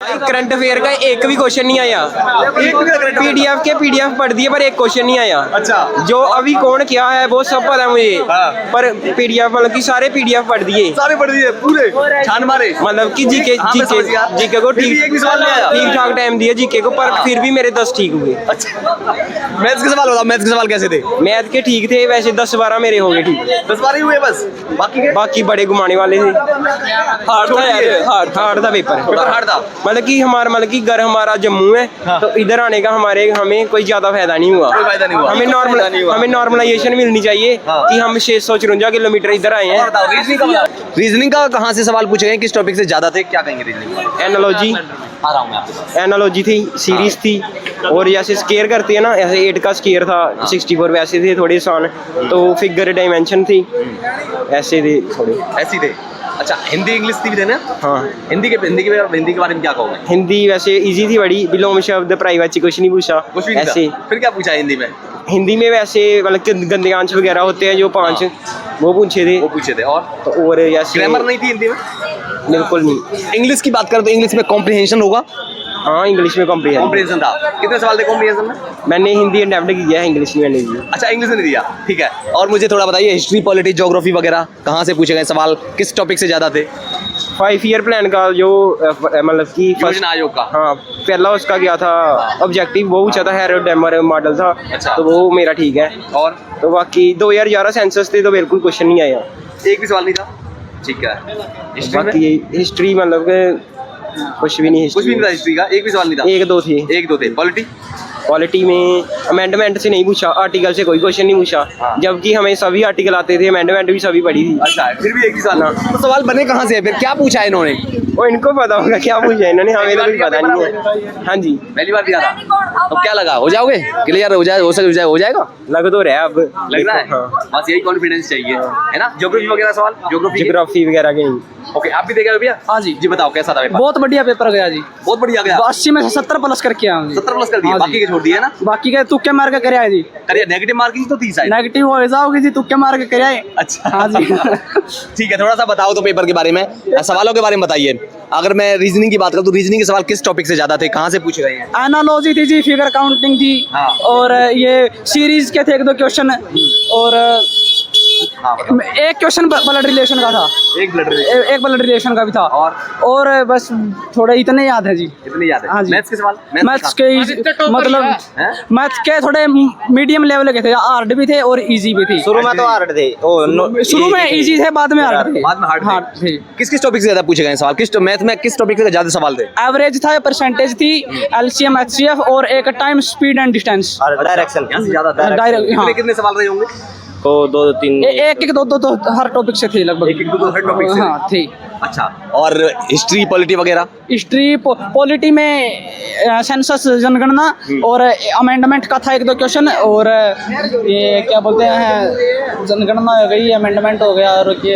Current affair का एक भी क्वेश्चन नहीं आया। पीडीएफ पढ़ दिए पर एक क्वेश्चन नहीं आया। अच्छा, जो अभी कौन क्या है वो सब पता है मुझे। पर पीडीएफ मतलब कि सारे पीडीएफ पढ़ दिए, सारे पढ़ दिए पूरे छान मारे। मतलब कि जीके को ठीक ठाक टाइम दिया जीके को, पर फिर भी मेरे 10 ठीक हुए। अच्छा, मैथ्स के सवाल बताओ, मैथ्स के सवाल कैसे थे? मैथ के ठीक थे, वैसे 10-12 मेरे हो गए ठीक। 10-12 ही हुए बस, बाकी बड़े घुमाने वाले थे। हार्ड था यार, हार्ड था पेपर हार्ड था। मतलब कि घर हमारा जम्मू है। हाँ। तो इधर आने का हमें कोई ज्यादा फायदा नहीं हुआ। हमें नॉर्मलाइजेशन मिलनी चाहिए। हाँ। कि हम 654 किलोमीटर इधर आए हैं। रीजनिंग का कहाँ से सवाल पूछे गए, किस टॉपिक से ज्यादा थे, क्या कहेंगे रीजनिंग? एनालॉजी थी, सीरीज थी, और जैसे स्केयर करते हैं ना, ऐसे 8 का स्केयर था। 64 वैसे थे थोड़े आसान। तो फिगर डायमेंशन थी, ऐसे थे थोड़े, ऐसी थे। अच्छा, हिंदी इंग्लिश थी भी थे ना? हाँ। हिंदी के बारे में क्या कहोगे? हिंदी वैसे इजी थी बड़ी, विलोम शब्द प्राइवेट कुछ नहीं पूछा। कुछ भी नहीं ऐसे था। फिर क्या पूछा हिंदी में? हिंदी में वैसे मतलब कि गंदयांश वगैरह होते हैं जो 5 वो पूछे थे। वो पूछे थे। और जैसे ग्रामर नहीं थी हिंदी में? बिल्कुल नहीं। इंग्लिश की बात करें तो इंग्लिश में कॉम्प्रिहेंशन होगा। हाँ, इंग्लिश में कॉम्प्रिहेंशन था। कितने सवाल थे कॉम्प्रिहेंशन में? मैंने हिंदी अटेम्प्ट किया है, इंग्लिश में नहीं किया। अच्छा, इंग्लिश में नहीं दिया, ठीक है। और मुझे थोड़ा बताइए, हिस्ट्री, पॉलिटिक्स, ज्योग्राफी वगैरह कहाँ से पूछे गए सवाल, किस टॉपिक से ज्यादा थे? 5 ईयर प्लान का जो मतलब कि योजना आयोग का। हाँ, पहला उसका क्या था ऑब्जेक्टिव, वो पूछा था, हैरोडेमर मॉडल था। अच्छा। तो वो मेरा ठीक है। और तो बाकी 2011 सेंसस थे तो बिल्कुल क्वेश्चन नहीं आया। एक भी सवाल नहीं था, ठीक है। हिस्ट्री में बाकी हिस्ट्री मतलब कि कुछ भी नहीं। कुछ भी नहीं था हिस्ट्री का, एक भी सवाल नहीं था। 1-2 थे। 1-2 थे। पॉलिटी में अमेंडमेंट से नहीं पूछा, आर्टिकल से कोई क्वेश्चन नहीं पूछा। हाँ। जबकि हमें सभी आर्टिकल आते थे, अमेंडमेंट भी सभी पढ़ी थी। अच्छा, फिर भी एक भी सवाल नहीं। तो सवाल बने कहाँ से, फिर क्या पूछा है इन्होंने? वो इनको पता होगा क्या पूछा इन्होंने, हमें तो कुछ पता नहीं है। हाँ जी, पहली बार दिया था। तो क्या लगा, हो जाओगे क्लियर? हो जाएगा, लग तो रहा है अब। लग रहा है। हाँ। बस यही कॉन्फिडेंस चाहिए, है ना? ज्योग्राफी वगैरह सवाल, ज्योग्राफी वगैरह के नहीं। ओके, आप भी देखे भैया? हाँ जी। जी बताओ कैसा था पेपर? बहुत बढ़िया पेपर गया जी। बहुत बढ़िया गया। 80 में से 70 प्लस करके आया हूँ जी। 70 प्लस कर दिया, हाँ बाकी जी। के छोड़ दिए ना? बाकी के तुक्के मार के करे आए जी। करिए, नेगेटिव मार्किंग तो थी शायद। नेगेटिव हो जाओगे जी, तुक्के मार के करे आए। अच्छा, हाँ जी। ठीक है, थोड़ा सा बताओ तो पेपर के बारे में, सवालों के बारे में बताइए। अगर मैं रीजनिंग की बात करूँ तो रीजनिंग के सवाल किस टॉपिक से ज्यादा थे, कहाँ से पूछे गए हैं? एनालॉजी थी जी, फिगर काउंटिंग थी। हाँ। और ये सीरीज के थे 1-2 क्वेश्चन। और हाँ, बताओ। एक क्वेश्चन ब्लड रिलेशन का था। एक ब्लड एक ब्लड रिलेशन का भी था। और बस थोड़े इतने याद है जी। इतने याद है। हाँ जी। मैथ्स के सवाल? मैथ्स के मतलब मैथ्स के थोड़े मीडियम लेवल के थे, हार्ड भी थे और इजी भी थे। शुरू में तो हार्ड थे। शुरू में इजी थे, बाद में हार्ड थे। बाद में हार्ड थे। किस टॉपिक से ज्यादा पूछे गए सवाल? मैथ में किस टॉपिक से ज्यादा सवाल थे? एवरेज था, परसेंटेज थी, एलसीएम, एचसीएफ और एक time, speed and distance. Direction यहाँ से ज्यादा था। डायरेक्ट, हाँ। कितने सवाल रहे होंगे? तो 2-3 एक 2 तो हर टॉपिक से थे लगभग। एक 2 हर टॉपिक से। हाँ थे। अच्छा, और हिस्ट्री, पॉलिटी वगैरह? हिस्ट्री, पॉलिटी में सेंसस, जनगणना और अमेंडमेंट का था 1-2 क्वेश्चन। और ये क्या बोलते हैं, जनगणना हो गई, अमेंडमेंट हो गया, और ये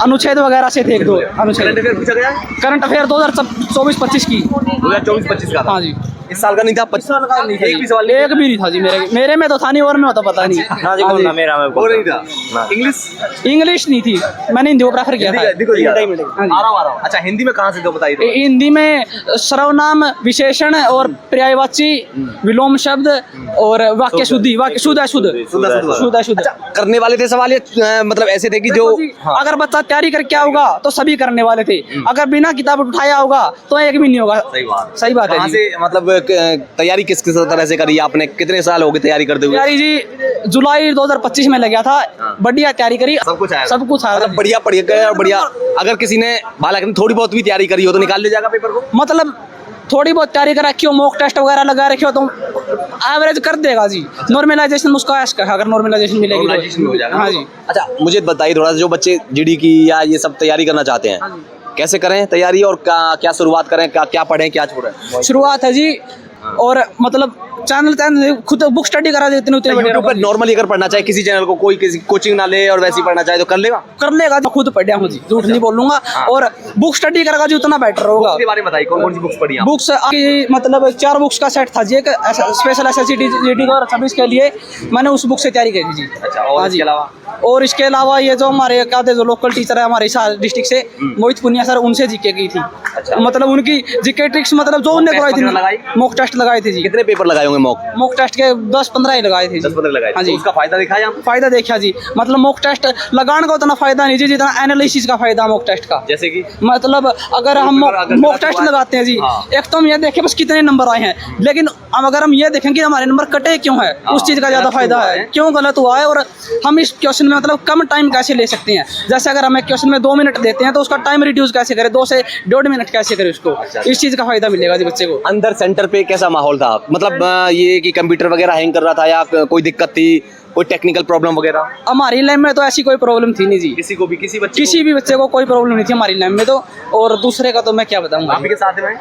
अनुच्छेद वगैरह से थे 1-2 अनुच्छेद। करंट अफेयर पूछा गया? करंट अफेयर 2024-25 की। 2024-25 का था। हाँ जी। इस साल का नहीं था? 25 साल का नहीं था? एक भी सवाल? एक भी नहीं था जी। मेरे में तो था नहीं, और में होता पता नहीं। हाँ जी, कौन था मेरा में? वो नहीं था। इंग्लिश नहीं थी, मैंने हिंदी को प्रेफर किया था। देखो हाँ जी। आ रहा हूँ। अच्छा, हिंदी में कहाँ से तो बताइए तो। हिंदी में सर्वनाम, विशेषण और पर्यायवाची, विलोम शब्द और वाक्य शुद्धि, शुद्ध। करने वाले थे सवाल ये, मतलब ऐसे थे कि जो अगर बच्चा तैयारी करके आऊगा तो सभी करने वाले थे, अगर बिना किताब उठाया होगा तो एक भी नहीं होगा। सही बात है। कहाँ से, मतलब तैयारी किस तरह से करी आपने? कितने साल हो गए तैयारी करते हुए? तैयारी जी जुलाई 2025 में लग गया था। बढ़िया तैयारी करी, सब कुछ आया। मतलब बढ़िया पढ़ गए और बढ़िया। अगर किसी ने बालक थोड़ी बहुत भी तैयारी करी हो तो निकाल ले जाएगा पेपर को? मतलब थोड़ी बहुत तैयारी कर रखी हो, मॉक टेस्ट वगैरह लगा रखे हो तो एवरेज कर देगा जी। नॉर्मलाइजेशन उसका अगर नॉर्मलाइजेशन मिलेगी तो हो जाएगा। हाँ जी। अच्छा, मुझे बताइए थोड़ा सा, जो बच्चे जीडी की या ये सब तैयारी करना चाहते हैं, कैसे करें तैयारी, और क्या शुरुआत करें, क्या पढ़ें, क्या छोड़ें? शुरुआत है जी, और मतलब चैनल खुद बुक स्टडी करा देते हैं। यूट्यूब पर नॉर्मली अगर पढ़ना चाहे किसी चैनल को, कोई किसी कोचिंग ना ले और वैसे ही पढ़ना चाहे तो कर लेगा तो खुद पढ़िया हूँ जी, झूठ नहीं बोलूंगा। और बुक स्टडी करेगा जो उतना बेटर होगा। उसके बारे में बताइए, कौन कौन सी बुक्स पढ़ी हैं? बुक्स मतलब 4 बुक्स का सेट था जी, एक स्पेशल एसएससी जीडी और 26 के लिए मैंने उस बुक से तैयारी करी जी। अच्छा, और इसके अलावा और इसके अलावा ये जो हमारे क्या थे जो लोकल टीचर है हमारे डिस्ट्रिक्ट से मोहित पुनिया सर, उनसे जीके की थी। मतलब उनकी जीके ट्रिक्स मतलब जो उन्होंने करवाई थी, मॉक टेस्ट लगाए थे जी। कितने पेपर लगाए होंगे मॉक टेस्ट के 10-15 ही लगाए थे जी। 10-15 लगाए हाँ जी। तो उसका फायदा दिखाया आपने? फायदा देखा जी, मतलब मॉक टेस्ट लगाने का उतना फायदा नहीं जी जितना एनालिसिस का फायदा मॉक टेस्ट का। जैसे कि मतलब अगर हम अगर मॉक गलत टेस्ट हुआ है- लगाते हैं जी, हाँ। एक तो हम ये देखें बस कितने नंबर आए हैं, लेकिन अब अगर हम ये देखें कि हमारे नंबर कटे क्यों है, उस चीज़ का ज़्यादा फायदा है, क्यों गलत हुआ है, और हम इस क्वेश्चन में मतलब कम टाइम कैसे ले सकते हैं। जैसे अगर हमें क्वेश्चन में 2 मिनट देते हैं तो उसका टाइम रिड्यूस कैसे करें, 2 से 1.5 मिनट कैसे करें उसको, इस चीज़ का फायदा मिलेगा जी बच्चे को। अंदर सेंटर पे कैसा माहौल था? मतलब ये कि कंप्यूटर वगैरह हैंग कर रहा था या कोई दिक्कत थी, कोई टेक्निकल प्रॉब्लम वगैरह? हमारी लैब में तो ऐसी कोई प्रॉब्लम थी नहीं जी, किसी को भी, किसी बच्चे किसी भी बच्चे को कोई प्रॉब्लम नहीं थी हमारी लैब में तो, और दूसरे का तो मैं क्या बताऊंगा। आप ही के साथ में